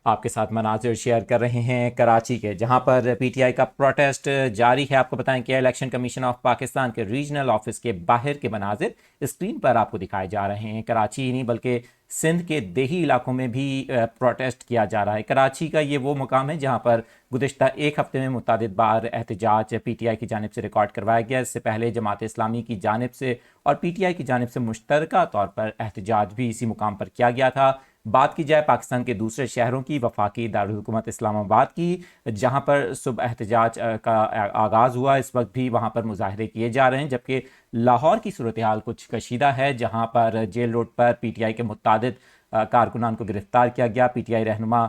آپ کے ساتھ مناظر شیئر کر رہے ہیں کراچی کے، جہاں پر پی ٹی آئی کا پروٹیسٹ جاری ہے۔ آپ کو بتائیں کہ الیکشن کمیشن آف پاکستان کے ریجنل آفس کے باہر کے مناظر اسکرین پر آپ کو دکھائے جا رہے ہیں۔ کراچی ہی نہیں بلکہ سندھ کے دیہی علاقوں میں بھی پروٹیسٹ کیا جا رہا ہے۔ کراچی کا یہ وہ مقام ہے جہاں پر گزشتہ ایک ہفتے میں متعدد بار احتجاج پی ٹی آئی کی جانب سے ریکارڈ کروایا گیا۔ اس سے پہلے جماعت اسلامی کی جانب سے اور پی ٹی آئی کی جانب سے مشترکہ طور پر احتجاج بھی اسی مقام پر کیا گیا تھا۔ بات کی جائے پاکستان کے دوسرے شہروں کی، وفاقی دارالحکومت اسلام آباد کی، جہاں پر صبح احتجاج کا آغاز ہوا، اس وقت بھی وہاں پر مظاہرے کیے جا رہے ہیں، جبکہ لاہور کی صورتحال کچھ کشیدہ ہے، جہاں پر جیل روڈ پر پی ٹی آئی کے متعدد کارکنان کو گرفتار کیا گیا۔ پی ٹی آئی رہنما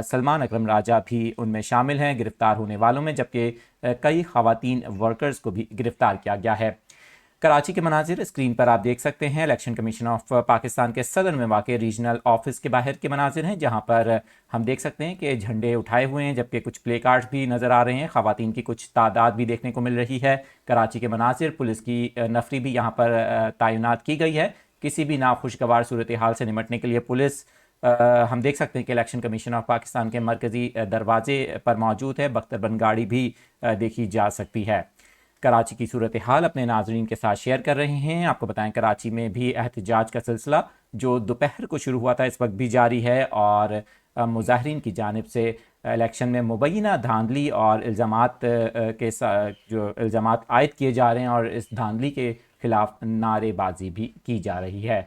سلمان اکرم راجہ بھی ان میں شامل ہیں گرفتار ہونے والوں میں، جبکہ کئی خواتین ورکرز کو بھی گرفتار کیا گیا ہے۔ کراچی کے مناظر اسکرین پر آپ دیکھ سکتے ہیں۔ الیکشن کمیشن آف پاکستان کے صدر میں واقع ریجنل آفس کے باہر کے مناظر ہیں، جہاں پر ہم دیکھ سکتے ہیں کہ جھنڈے اٹھائے ہوئے ہیں، جبکہ کچھ پلے کارڈز بھی نظر آ رہے ہیں۔ خواتین کی کچھ تعداد بھی دیکھنے کو مل رہی ہے۔ کراچی کے مناظر، پولیس کی نفری بھی یہاں پر تعینات کی گئی ہے۔ کسی بھی ناخوشگوار صورتحال سے نمٹنے کے لیے پولیس ہم دیکھ سکتے ہیں کہ الیکشن کمیشن آف پاکستان کے مرکزی دروازے پر موجود ہے۔ بختر بند گاڑی بھی دیکھی جا سکتی ہے۔ کراچی کی صورتحال اپنے ناظرین کے ساتھ شیئر کر رہے ہیں۔ آپ کو بتائیں کراچی میں بھی احتجاج کا سلسلہ جو دوپہر کو شروع ہوا تھا اس وقت بھی جاری ہے، اور مظاہرین کی جانب سے الیکشن میں مبینہ دھاندلی اور الزامات جو الزامات عائد کیے جا رہے ہیں، اور اس دھاندلی کے خلاف نعرے بازی بھی کی جا رہی ہے۔